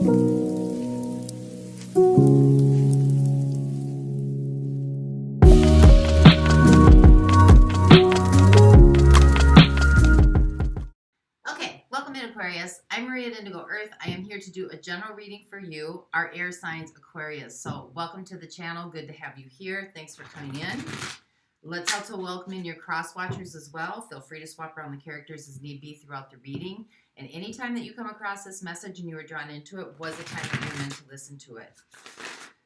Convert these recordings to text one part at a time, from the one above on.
Aquarius. I'm Maria at Indigo Earth. I am here to do a general reading for you, our air signs Aquarius. So welcome to the channel. Good to have you here. Thanks for coming in. Let's also welcome in your cross watchers as well. Feel free to swap around the characters as need be throughout the reading. And anytime that you come across this message and you were drawn into it was the time that you're meant to listen to it.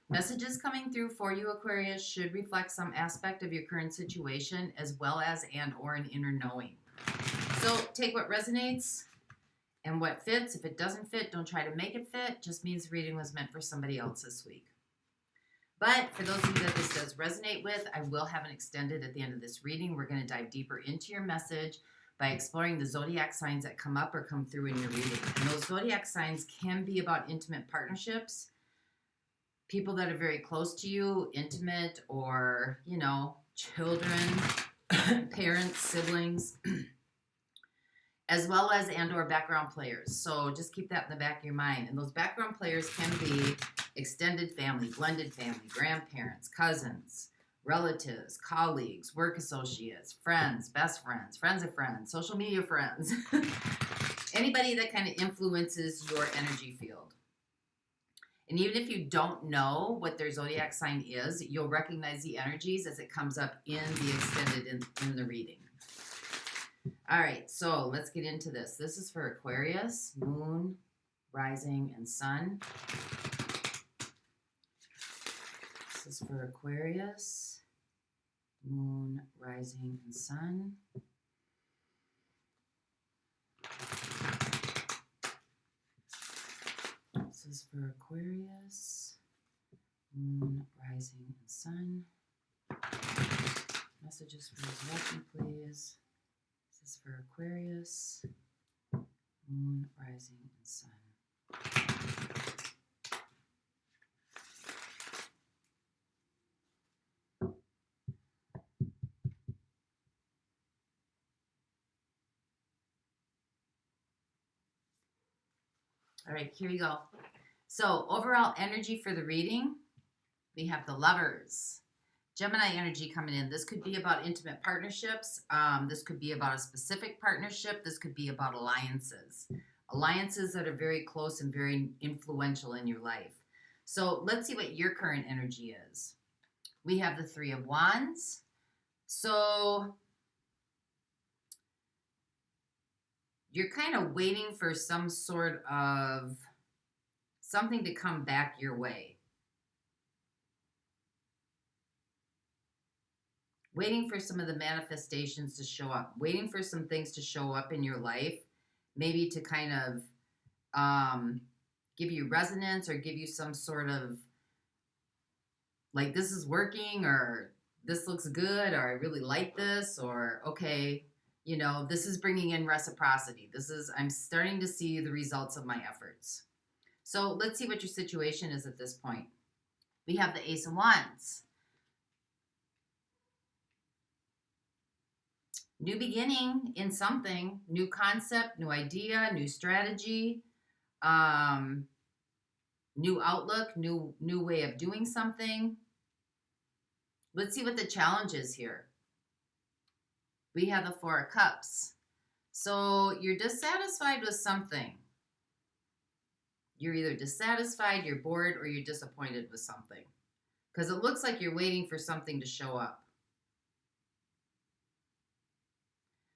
Messages coming through for you, Aquarius, should reflect some aspect of your current situation as well as or an inner knowing. So take what resonates and what fits. If it doesn't fit, don't try to make it fit. Just means the reading was meant for somebody else this week. But for those of you that this does resonate with, I will have an extended at the end of this reading. We're going to dive deeper into your message by exploring the zodiac signs that come up or come through in your reading. And those zodiac signs can be about intimate partnerships, people that are very close to you, intimate, or, you know, children, parents, siblings, as well as or background players. So just keep that in the back of your mind. And those background players can be extended family, blended family, grandparents, cousins, relatives, colleagues, work associates, friends, best friends, friends of friends, social media friends. Anybody that kind of influences your energy field. And even if you don't know what their zodiac sign is, you'll recognize the energies as it comes up in the extended in the reading. All right, so let's get into this. This is for Aquarius, Moon, Rising, and Sun. This is for Aquarius, Moon, Rising, and Sun. This is for Aquarius, Moon, Rising, and Sun. Messages for resurrection, please. This is for Aquarius, Moon, Rising, and Sun. All right, here we go. So overall energy for the reading, we have the Lovers. Gemini energy coming in. This could be about intimate partnerships. This could be about a specific partnership. This could be about alliances. Alliances that are very close and very influential in your life. So let's see what your current energy is. We have the Three of Wands. So you're kind of waiting for some sort of something to come back your way. Waiting for some of the manifestations to show up, waiting for some things to show up in your life, maybe to kind of give you resonance or give you some sort of like, this is working, or this looks good, or I really like this, or okay, you know, this is bringing in reciprocity. I'm starting to see the results of my efforts. So let's see what your situation is at this point. We have the Ace of Wands. New beginning in something, new concept, new idea, new strategy, new outlook, new way of doing something. Let's see what the challenge is here. We have the Four of Cups. So you're dissatisfied with something. You're either dissatisfied, you're bored, or you're disappointed with something. Because it looks like you're waiting for something to show up.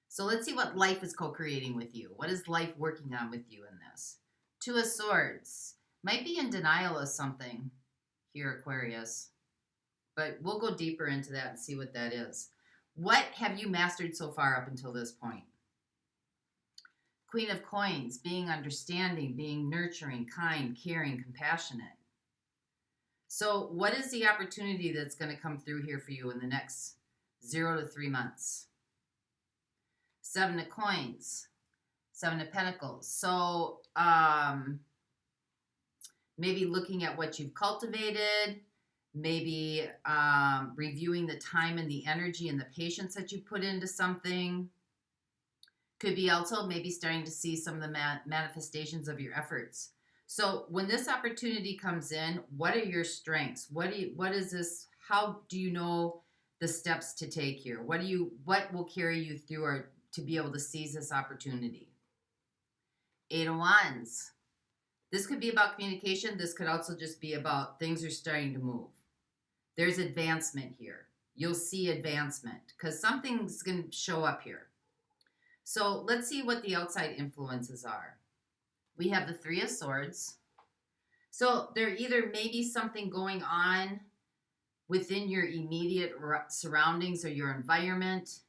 So let's see what life is co-creating with you. What is life working on with you in this? Two of Swords. Might be in denial of something here, Aquarius. But we'll go deeper into that and see what that is. What have you mastered so far up until this point? Queen of Coins. Being understanding, being nurturing, kind, caring, compassionate. So what is the opportunity that's going to come through here for you in the next 0 to 3 months? Seven of Coins, Seven of Pentacles. So maybe looking at what you've cultivated, maybe reviewing the time and the energy and the patience that you put into something. Could be also maybe starting to see some of the manifestations of your efforts. So when this opportunity comes in, what are your strengths? What is this? How do you know the steps to take here? What will carry you through or to be able to seize this opportunity? Eight of Wands. This could be about communication. This could also just be about things are starting to move. There's advancement here. You'll see advancement because something's going to show up here. So let's see what the outside influences are. We have the Three of Swords. So there either may be something going on within your immediate surroundings or your environment.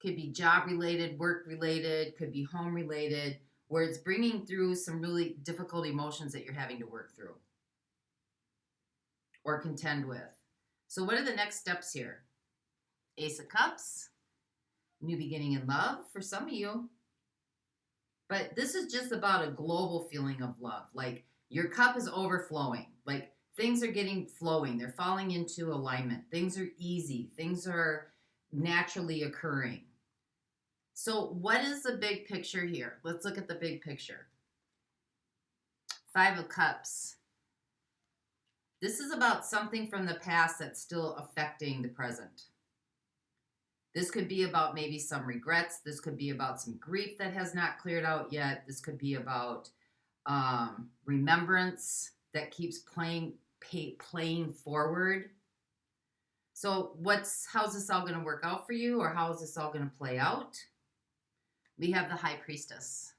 Could be job related, work related, could be home related, where it's bringing through some really difficult emotions that you're having to work through or contend with. So what are the next steps here? Ace of Cups, new beginning in love for some of you. But this is just about a global feeling of love. Like your cup is overflowing. Like things are getting flowing. They're falling into alignment. Things are easy. Things are naturally occurring. So what is the big picture here? Let's look at the big picture. Five of Cups. This is about something from the past that's still affecting the present. This could be about maybe some regrets. This could be about some grief that has not cleared out yet. This could be about remembrance that keeps playing forward. So how's this all going to work out for you, or how is this all going to play out? We have the High Priestess.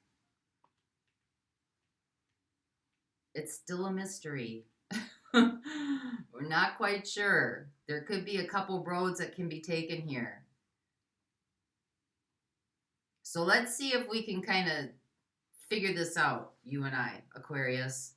It's still a mystery. We're not quite sure. There could be a couple roads that can be taken here. So let's see if we can kind of figure this out, you and I, Aquarius.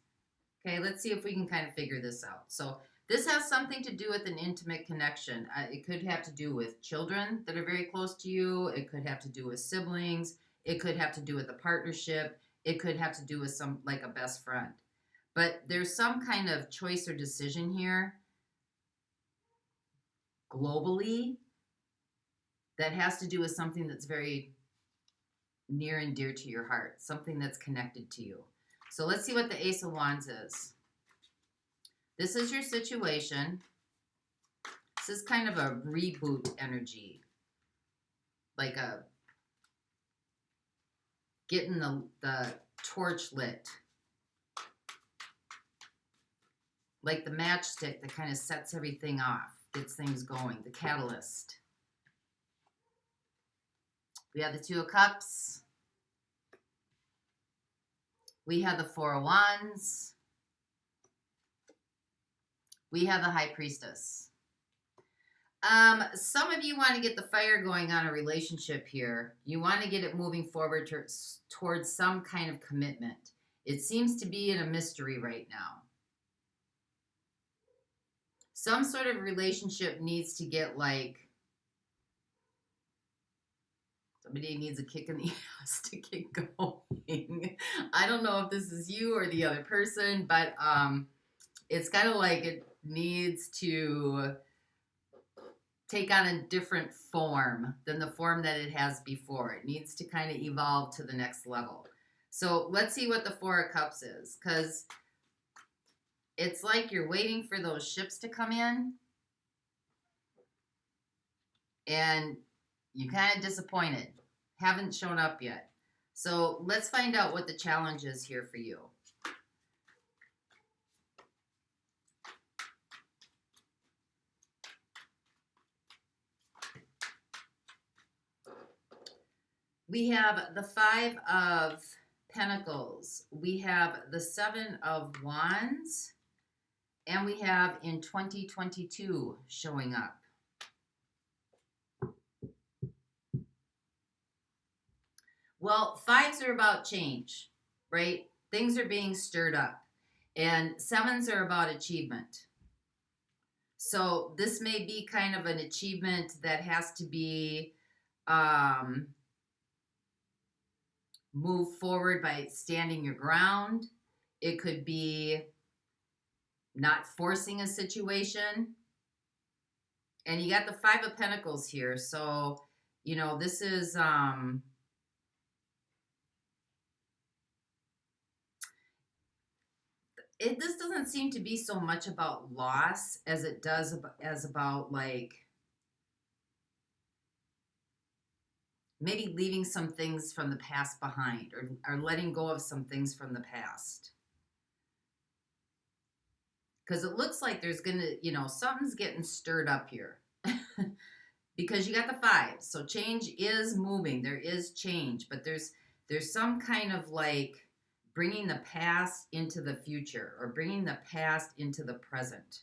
Okay, let's see if we can kind of figure this out. So this has something to do with an intimate connection. It could have to do with children that are very close to you. It could have to do with siblings. It could have to do with a partnership. It could have to do with like a best friend. But there's some kind of choice or decision here globally that has to do with something that's very near and dear to your heart, something that's connected to you. So let's see what the Ace of Wands is. This is your situation. This is kind of a reboot energy, like a getting the torch lit, like the matchstick that kind of sets everything off, gets things going, the catalyst. We have the Two of Cups. We have the Four of Wands. We have the High Priestess. Some of you want to get the fire going on a relationship here. You want to get it moving forward towards some kind of commitment. It seems to be in a mystery right now. Some sort of relationship needs to get like, somebody needs a kick in the ass to get going. I don't know if this is you or the other person, but it's kind of like it needs to take on a different form than the form that it has before. It needs to kind of evolve to the next level. So let's see what the Four of Cups is, because it's like you're waiting for those ships to come in and you're kind of disappointed. Haven't shown up yet. So let's find out what the challenge is here for you. We have the Five of Pentacles. We have the Seven of Wands. And we have in 2022 showing up. Well, fives are about change, right? Things are being stirred up. And sevens are about achievement. So this may be kind of an achievement that has to be moved forward by standing your ground. It could be not forcing a situation. And you got the Five of Pentacles here. So, you know, this is this doesn't seem to be so much about loss as it does as about like maybe leaving some things from the past behind, or letting go of some things from the past. Because it looks like there's gonna, something's getting stirred up here. Because you got the 5, so change is moving. There is change, but there's some kind of like bringing the past into the future, or bringing the past into the present.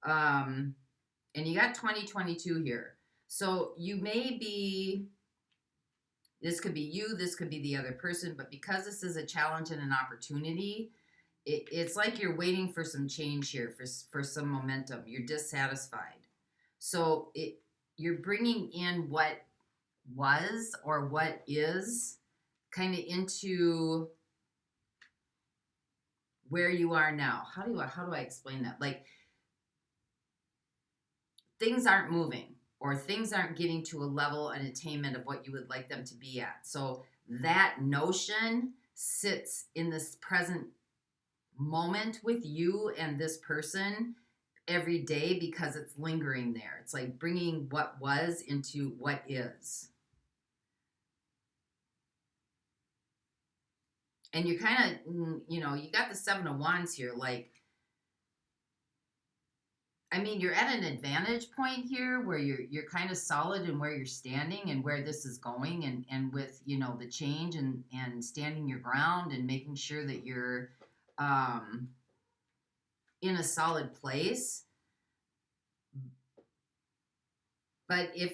And you got 2022 here. So you may be, this could be you, this could be the other person, but because this is a challenge and an opportunity, it's like you're waiting for some change here, for some momentum. You're dissatisfied. So you're bringing in what was or what is kind of into where you are now. How do I explain that? Like, things aren't moving, or things aren't getting to a level and attainment of what you would like them to be at. So that notion sits in this present moment with you and this person every day, because it's lingering there. It's like bringing what was into what is. And you're kind of, you got the 7 of Wands here. Like, I mean, you're at an advantage point here where you're kind of solid in where you're standing and where this is going, and with, the change and standing your ground and making sure that you're in a solid place. But if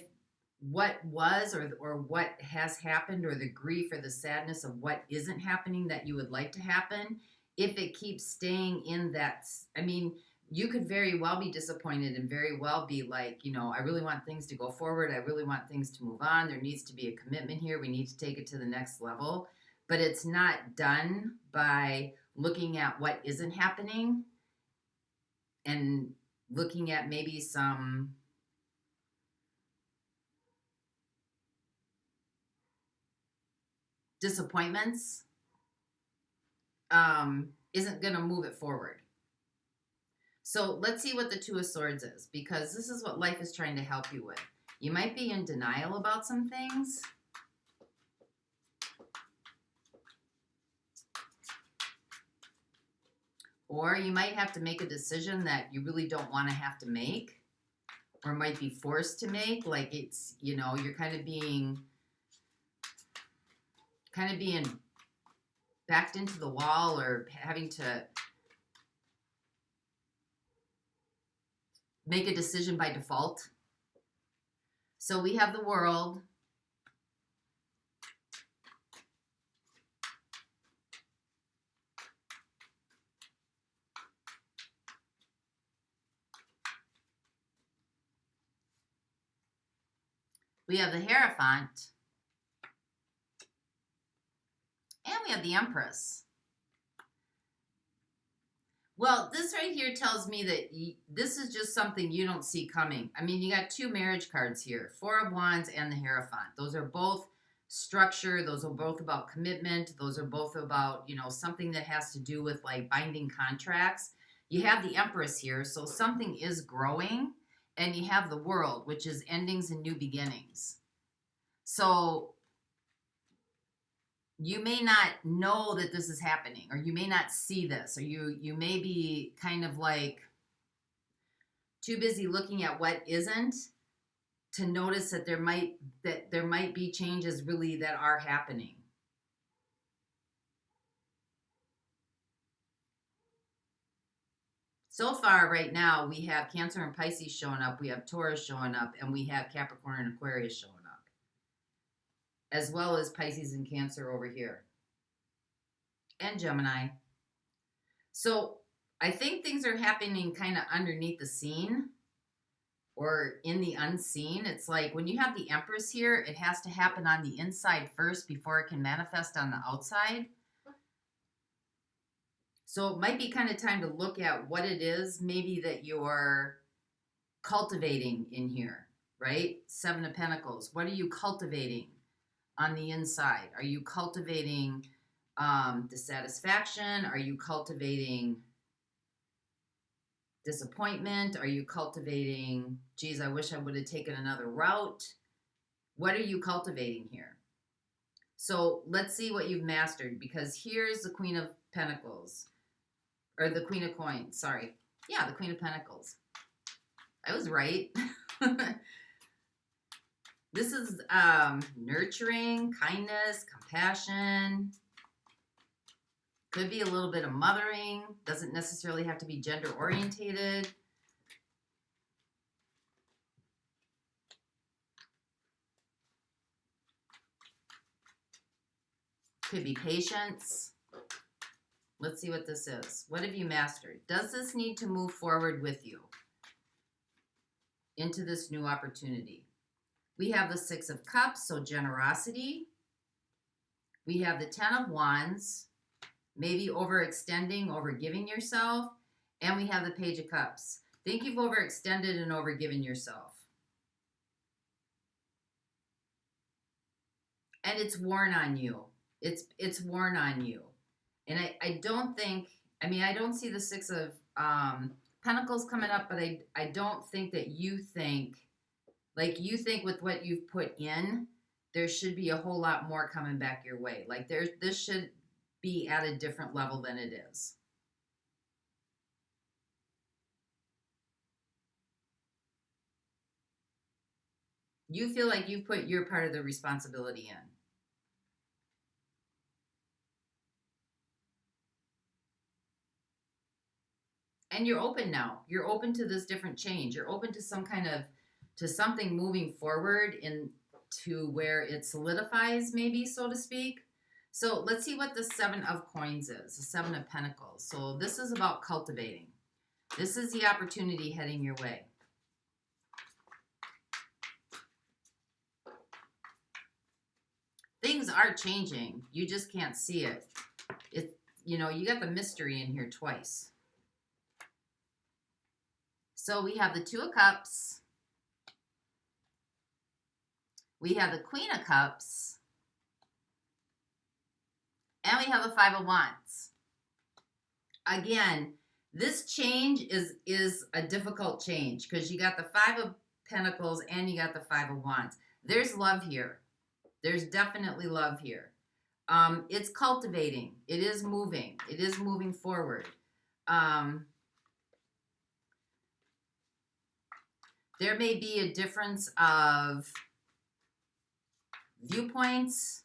what was, or what has happened, or the grief or the sadness of what isn't happening that you would like to happen, if it keeps staying in that, I mean, you could very well be disappointed and very well be like, I really want things to go forward. I really want things to move on. There needs to be a commitment here. We need to take it to the next level. But it's not done by looking at what isn't happening and looking at maybe some disappointments. Isn't going to move it forward. So let's see what the 2 of Swords is, because this is what life is trying to help you with. You might be in denial about some things. Or you might have to make a decision that you really don't want to have to make, or might be forced to make. Like, it's, you're kind of being backed into the wall, or having to make a decision by default. So we have the World. We have the Hierophant. And we have the Empress. Well, this right here tells me that this is just something you don't see coming. I mean, you got 2 marriage cards here, 4 of Wands and the Hierophant. Those are both structure. Those are both about commitment. Those are both about, something that has to do with like binding contracts. You have the Empress here, so something is growing. And you have the World, which is endings and new beginnings. So you may not know that this is happening, or you may not see this, or you may be kind of like too busy looking at what isn't to notice that there might be changes really that are happening. So far right now, we have Cancer and Pisces showing up, we have Taurus showing up, and we have Capricorn and Aquarius showing up, as well as Pisces and Cancer over here, and Gemini. So I think things are happening kind of underneath the scene, or in the unseen. It's like when you have the Empress here, it has to happen on the inside first before it can manifest on the outside. So it might be kind of time to look at what it is maybe that you're cultivating in here, right? 7 of Pentacles. What are you cultivating on the inside? Are you cultivating dissatisfaction? Are you cultivating disappointment? Are you cultivating, geez, I wish I would have taken another route? What are you cultivating here? So let's see what you've mastered, because here's the Queen of Pentacles, or the Queen of Coins, sorry. Yeah, the Queen of Pentacles. I was right. This is nurturing, kindness, compassion. Could be a little bit of mothering. Doesn't necessarily have to be gender orientated. Could be patience. Let's see what this is. What have you mastered? Does this need to move forward with you into this new opportunity? We have the Six of Cups, so generosity. We have the Ten of Wands, maybe overextending, overgiving yourself. And we have the Page of Cups. Think you've overextended and overgiven yourself. And it's worn on you. It's worn on you. And I don't think, I mean, I don't see the Six of Pentacles coming up, but I don't think that you think, like you think with what you've put in, there should be a whole lot more coming back your way. Like this should be at a different level than it is. You feel like you've put your part of the responsibility in. And you're open now. You're open to this different change. You're open to some kind of, to something moving forward into where it solidifies, maybe, so to speak. So let's see what the Seven of Coins is, the Seven of Pentacles. So this is about cultivating. This is the opportunity heading your way. Things are changing. You just can't see it. You know, you got the mystery in here twice. So we have the Two of Cups. We have the Queen of Cups. And we have the Five of Wands. Again, this change is a difficult change because you got the Five of Pentacles and you got the Five of Wands. There's love here. There's definitely love here. It's cultivating. It is moving. It is moving forward. There may be a difference of viewpoints.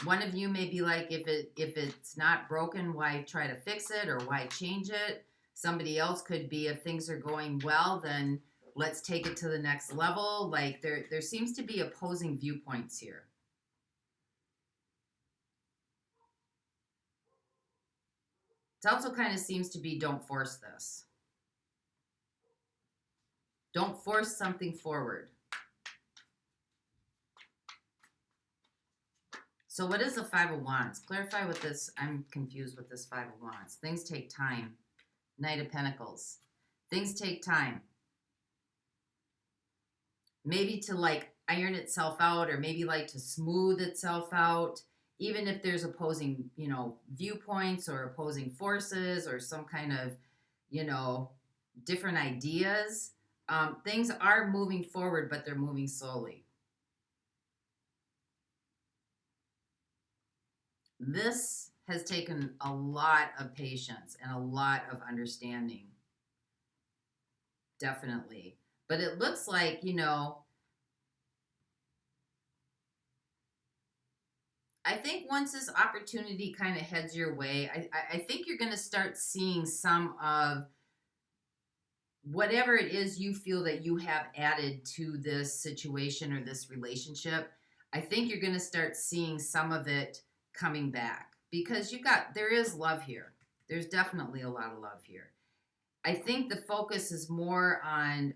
One of you may be like, if it's not broken, why try to fix it or why change it? Somebody else could be, if things are going well, then let's take it to the next level. Like there seems to be opposing viewpoints here. It also kind of seems to be, don't force this. Don't force something forward. So what is the Five of Wands? Clarify with this. I'm confused with this Five of Wands. Things take time. Knight of Pentacles. Things take time. Maybe to like iron itself out, or maybe like to smooth itself out. Even if there's opposing, you know, viewpoints or opposing forces or some kind of, you know, different ideas. Things are moving forward, but they're moving slowly. This has taken a lot of patience and a lot of understanding. Definitely. But it looks like, you know, I think once this opportunity kind of heads your way, I think you're going to start seeing some of whatever it is you feel that you have added to this situation or this relationship. I think you're going to start seeing some of it coming back, because there is love here. There's definitely a lot of love here. I think the focus is more on,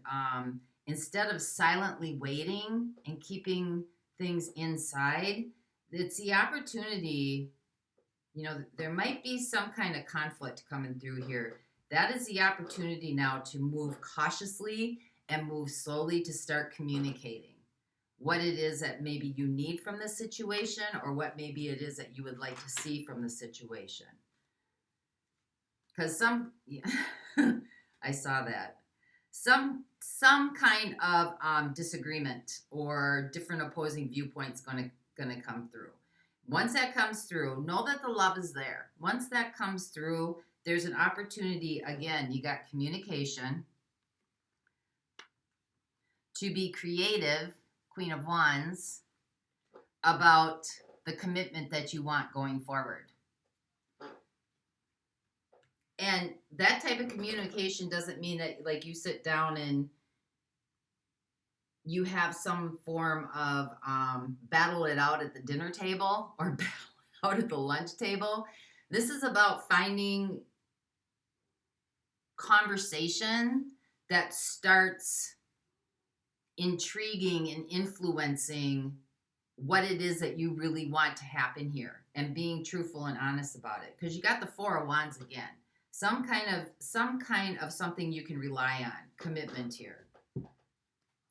instead of silently waiting and keeping things inside, it's the opportunity, you know, there might be some kind of conflict coming through here. That is the opportunity now to move cautiously and move slowly, to start communicating what it is that maybe you need from the situation, or what maybe it is that you would like to see from the situation. Because I saw that. Some kind of disagreement or different opposing viewpoints gonna come through. Once that comes through, know that the love is there. Once that comes through, there's an opportunity. Again, you got communication, to be creative, Queen of Wands, about the commitment that you want going forward. And that type of communication doesn't mean that like you sit down and you have some form of battle it out at the dinner table or battle it out at the lunch table. This is about finding conversation that starts intriguing and influencing what it is that you really want to happen here and being truthful and honest about it. Because you got the Four of Wands again. Some kind of something you can rely on, commitment here.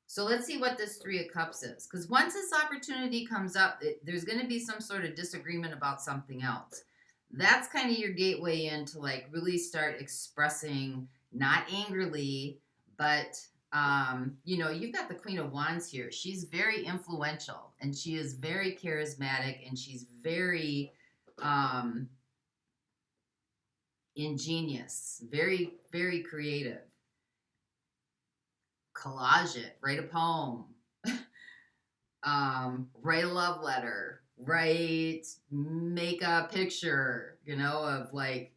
So let's see what this Three of Cups is. Because once this opportunity comes up, there's going to be some sort of disagreement about something else. That's kind of your gateway in to like really start expressing, not angrily, but you know, you've got the Queen of Wands here. She's very influential and she is very charismatic and she's very ingenious, very, very creative. Collage it, write a poem, write a love letter, make a picture, you know, of like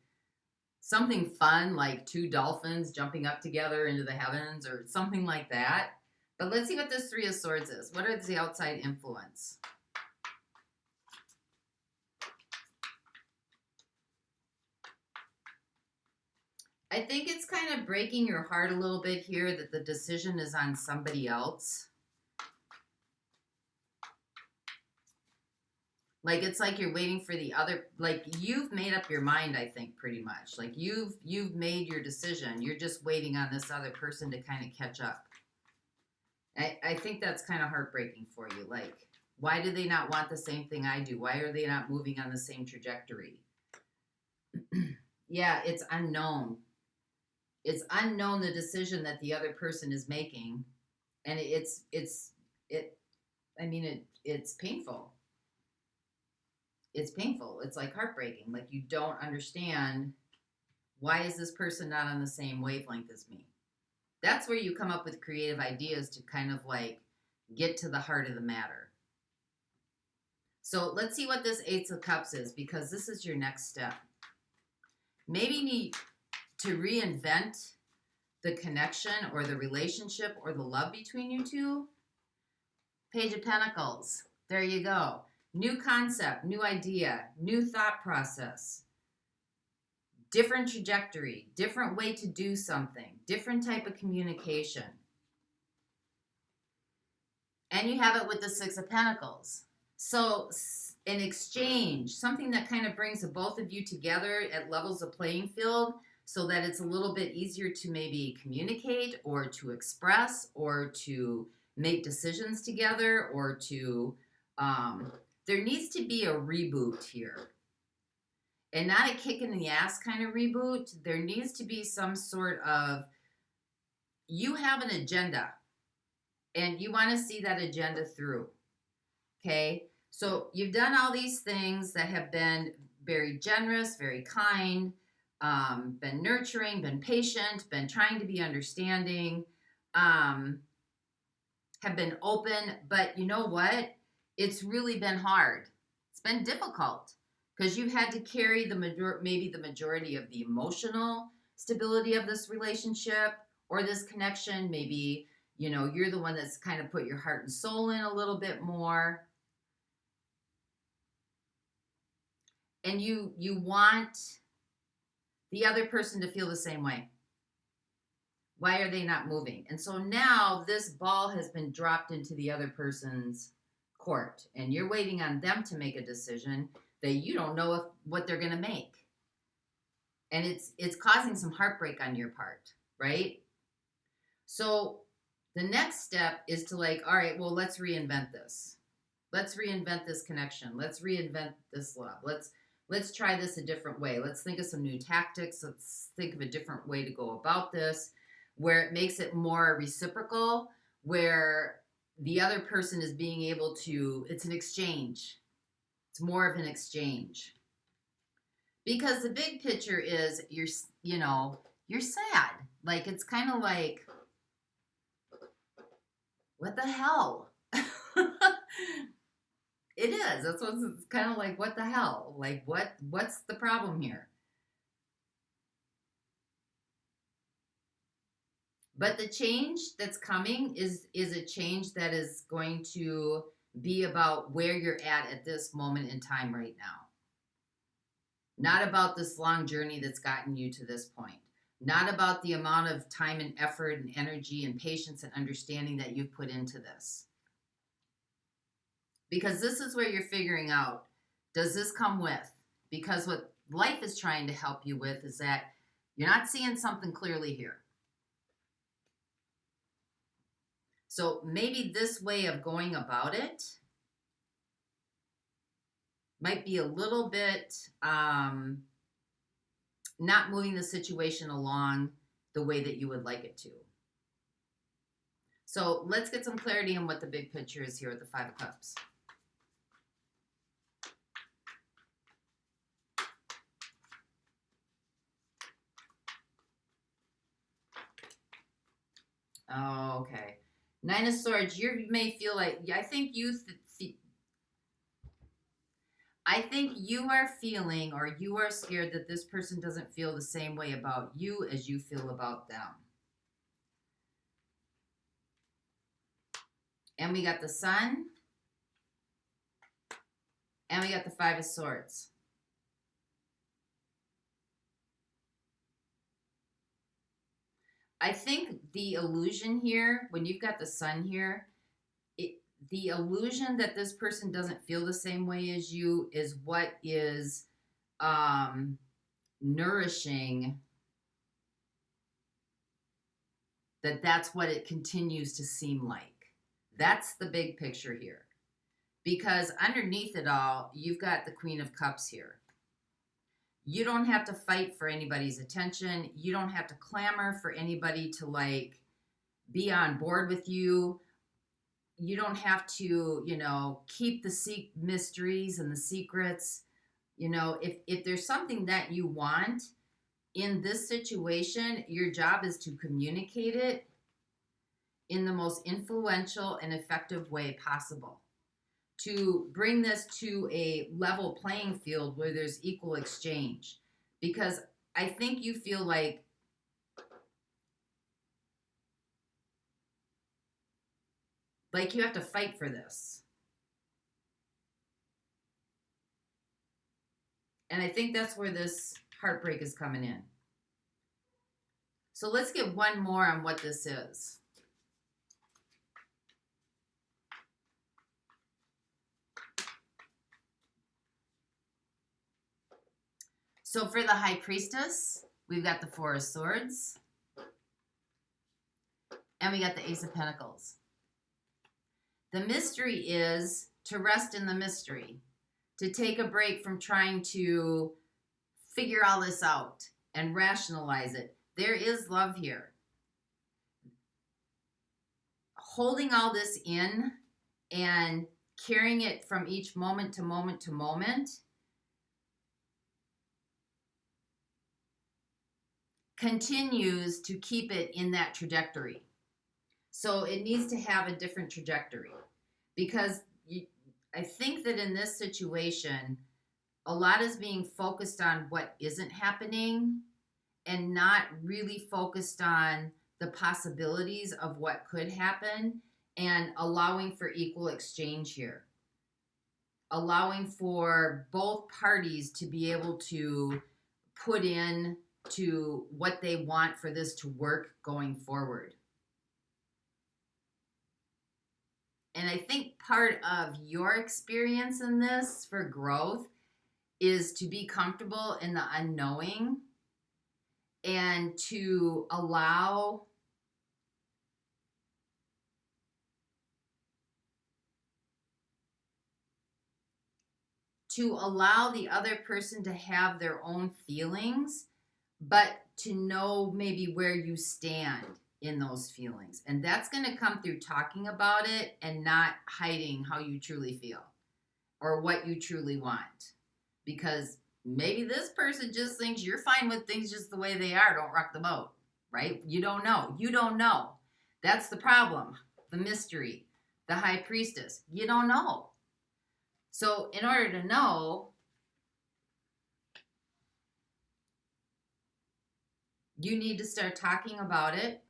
something fun, like two dolphins jumping up together into the heavens or something like that. But let's see what this Three of Swords is. What is the outside influence? I think it's kind of breaking your heart a little bit here that the decision is on somebody else. Like, it's like you're waiting for the other, like, you've made up your mind, I think, pretty much. Like, you've made your decision. You're just waiting on this other person to kind of catch up. I think that's kind of heartbreaking for you. Like, why do they not want the same thing I do? Why are they not moving on the same trajectory? Yeah, it's unknown. It's unknown, the decision that the other person is making. And it's painful. It's painful. It's like heartbreaking. Like you don't understand, why is this person not on the same wavelength as me? That's where you come up with creative ideas to kind of like get to the heart of the matter. So let's see what this Ace of Cups is, because this is your next step. Maybe you need to reinvent the connection or the relationship or the love between you two. Page of Pentacles. There you go. New concept, new idea, new thought process, different trajectory, different way to do something, different type of communication. And you have it with the Six of Pentacles. So an exchange, something that kind of brings the both of you together at levels of playing field so that it's a little bit easier to maybe communicate or to express or to make decisions together or to... there needs to be a reboot here. And not a kick in the ass kind of reboot. There needs to be some sort of, you have an agenda and you want to see that agenda through. Okay? So you've done all these things that have been very generous, very kind, been nurturing, been patient, been trying to be understanding, have been open. But you know what? It's really been hard. It's been difficult because you've had to carry maybe the majority of the emotional stability of this relationship or this connection. Maybe, you know, you're the one that's kind of put your heart and soul in a little bit more. And you want the other person to feel the same way. Why are they not moving? And so now this ball has been dropped into the other person's court, and you're waiting on them to make a decision that you don't know what they're going to make. And it's causing some heartbreak on your part, right? So the next step is to like, all right, well, let's reinvent this. Let's reinvent this connection. Let's reinvent this love. let's try this a different way. Let's think of some new tactics. Let's think of a different way to go about this where it makes it more reciprocal, where the other person is being able to, it's an exchange. It's more of an exchange. Because the big picture is you're sad. Like, it's kind of like, what the hell? It is. That's what it's kind of like, what the hell? Like, what's the problem here? But the change that's coming is a change that is going to be about where you're at this moment in time right now. Not about this long journey that's gotten you to this point. Not about the amount of time and effort and energy and patience and understanding that you've put into this. Because this is where you're figuring out, does this come with? Because what life is trying to help you with is that you're not seeing something clearly here. So maybe this way of going about it might be a little bit not moving the situation along the way that you would like it to. So let's get some clarity on what the big picture is here with the Five of Cups. Oh, okay. Nine of Swords, you may feel like, I think you are feeling, or you are scared that this person doesn't feel the same way about you as you feel about them. And we got the Sun. And we got the Five of Swords. I think the illusion here, when you've got the Sun here, the illusion that this person doesn't feel the same way as you is what is nourishing, that's what it continues to seem like. That's the big picture here. Because underneath it all, you've got the Queen of Cups here. You don't have to fight for anybody's attention. You don't have to clamor for anybody to, like, be on board with you. You don't have to, keep the mysteries and the secrets. If there's something that you want in this situation, your job is to communicate it in the most influential and effective way possible. To bring this to a level playing field where there's equal exchange. Because I think you feel like you have to fight for this. And I think that's where this heartbreak is coming in. So let's get one more on what this is. So for the High Priestess, we've got the Four of Swords. And we got the Ace of Pentacles. The mystery is to rest in the mystery. To take a break from trying to figure all this out and rationalize it. There is love here. Holding all this in and carrying it from each moment to moment to moment continues to keep it in that trajectory. So it needs to have a different trajectory. Because I think that in this situation, a lot is being focused on what isn't happening and not really focused on the possibilities of what could happen and allowing for equal exchange here. Allowing for both parties to be able to put in to what they want for this to work going forward. And I think part of your experience in this for growth is to be comfortable in the unknowing and to allow to allow the other person to have their own feelings, but to know maybe where you stand in those feelings. And that's going to come through talking about it and not hiding how you truly feel or what you truly want. Because maybe this person just thinks you're fine with things just the way they are. Don't rock the boat, right? You don't know. You don't know. That's the problem. The mystery. The High Priestess. You don't know. So in order to know, you need to start talking about it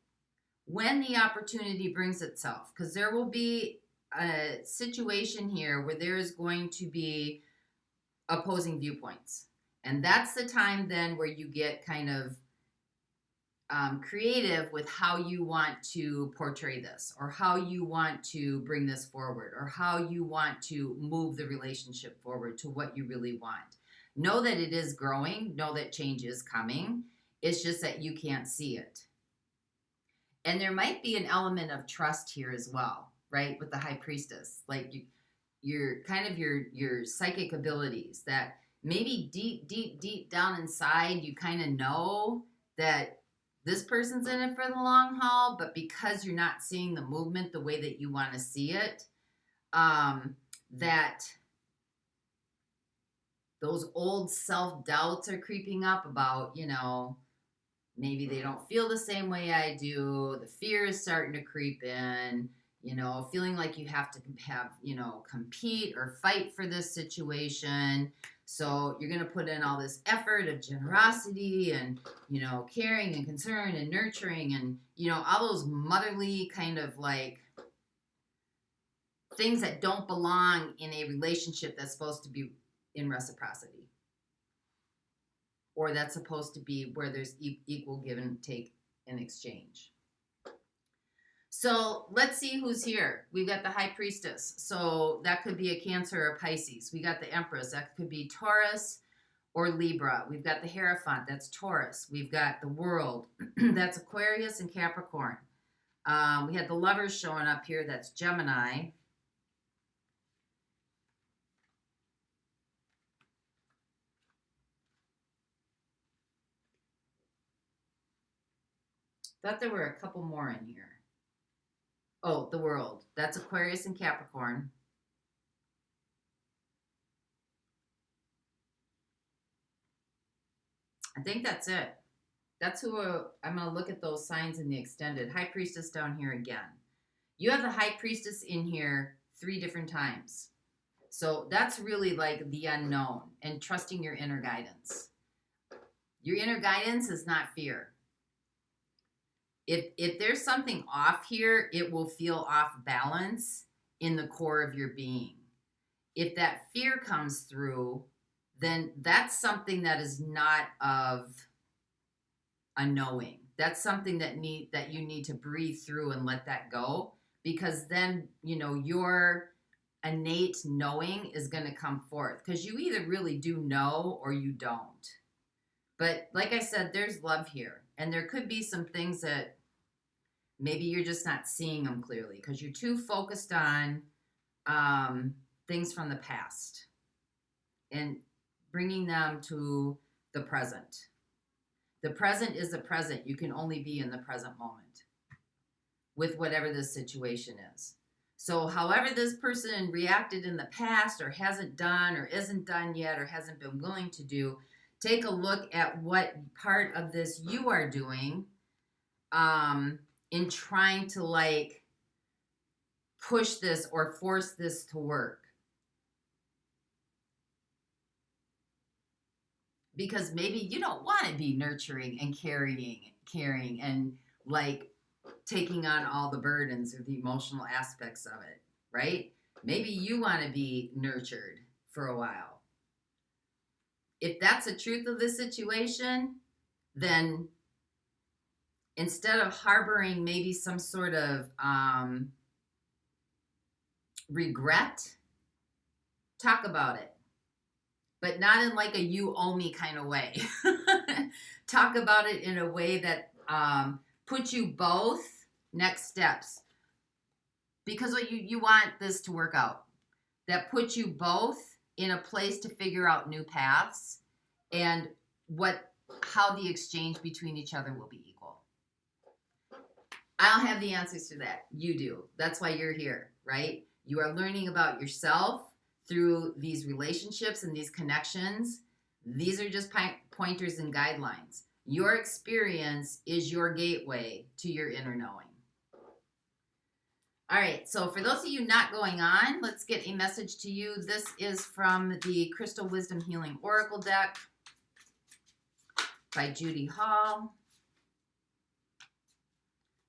when the opportunity brings itself. Because there will be a situation here where there is going to be opposing viewpoints. And that's the time then where you get kind of creative with how you want to portray this, or how you want to bring this forward, or how you want to move the relationship forward to what you really want. Know that it is growing. Know that change is coming. It's just that you can't see it. And there might be an element of trust here as well, right? With the High Priestess, like your kind of your psychic abilities that maybe deep down inside, you kind of know that this person's in it for the long haul, but because you're not seeing the movement the way that you want to see it, that those old self-doubts are creeping up about, maybe they don't feel the same way I do. The fear is starting to creep in, feeling like you have to compete or fight for this situation. So you're going to put in all this effort of generosity and, caring and concern and nurturing and, all those motherly kind of like things that don't belong in a relationship that's supposed to be in reciprocity. Or that's supposed to be where there's equal give and take in exchange. So let's see who's here. We've got the High Priestess. So that could be a Cancer or Pisces. We got the Empress. That could be Taurus or Libra. We've got the Hierophant. That's Taurus. We've got the World. That's Aquarius and Capricorn. We had the Lovers showing up here. That's Gemini. Thought there were a couple more in here. Oh, the World. That's Aquarius and Capricorn. I think that's it. That's who I'm going to look at those signs in the extended. High Priestess down here again. You have the High Priestess in here 3 different times. So that's really like the unknown and trusting your inner guidance. Your inner guidance is not fear. If there's something off here, it will feel off balance in the core of your being. If that fear comes through, then that's something that is not of a knowing. That's something that you need to breathe through and let that go, because then, your innate knowing is going to come forth, because you either really do know or you don't. But like I said, there's love here. And there could be some things that maybe you're just not seeing them clearly because you're too focused on things from the past and bringing them to the present. The present is the present. You can only be in the present moment with whatever this situation is. So however this person reacted in the past or hasn't done or isn't done yet or hasn't been willing to do, take a look at what part of this you are doing in trying to push this or force this to work. Because maybe you don't want to be nurturing and caring and taking on all the burdens or the emotional aspects of it, right? Maybe you want to be nurtured for a while. If that's the truth of the situation, then instead of harboring maybe some sort of regret, talk about it. But not in a you owe me kind of way. Talk about it in a way that puts you both next steps. Because what you want this to work out. That puts you both in a place to figure out new paths and how the exchange between each other will be equal. I don't have the answers to that. You do. That's why you're here, right? You are learning about yourself through these relationships and these connections. These are just pointers and guidelines. Your experience is your gateway to your inner knowing. All right, so for those of you not going on, let's get a message to you. This is from the Crystal Wisdom Healing Oracle deck by Judy Hall.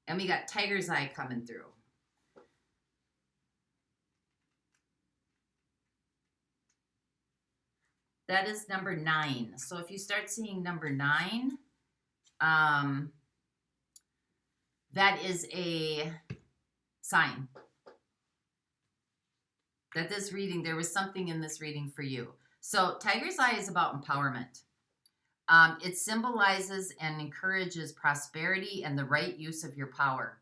And we got Tiger's Eye coming through. That is number 9. So if you start seeing number 9, that is a sign that this reading, there was something in this reading for you. So Tiger's Eye is about empowerment. It symbolizes and encourages prosperity and the right use of your power.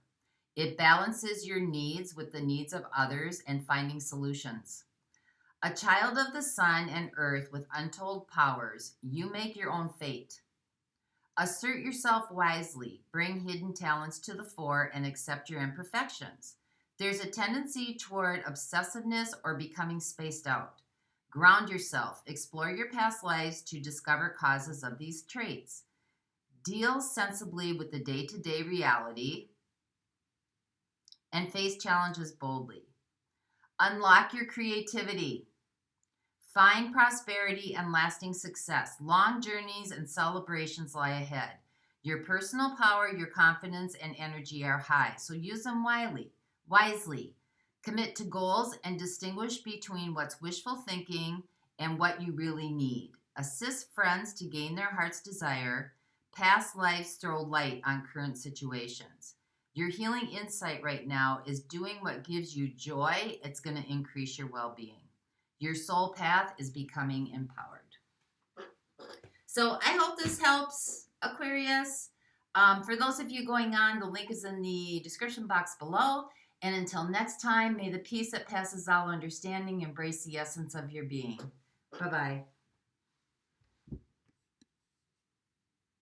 It balances your needs with the needs of others and finding solutions. A child of the sun and earth with untold powers, you make your own fate. Assert yourself wisely, bring hidden talents to the fore, and accept your imperfections. There's a tendency toward obsessiveness or becoming spaced out. Ground yourself, explore your past lives to discover causes of these traits. Deal sensibly with the day-to-day reality and face challenges boldly. Unlock your creativity. Find prosperity and lasting success. Long journeys and celebrations lie ahead. Your personal power, your confidence, and energy are high, so use them wisely. Commit to goals and distinguish between what's wishful thinking and what you really need. Assist friends to gain their heart's desire. Past lives throw light on current situations. Your healing insight right now is doing what gives you joy. It's going to increase your well-being. Your soul path is becoming empowered. So I hope this helps, Aquarius. For those of you going on, the link is in the description box below. And until next time, may the peace that passes all understanding embrace the essence of your being. Bye-bye.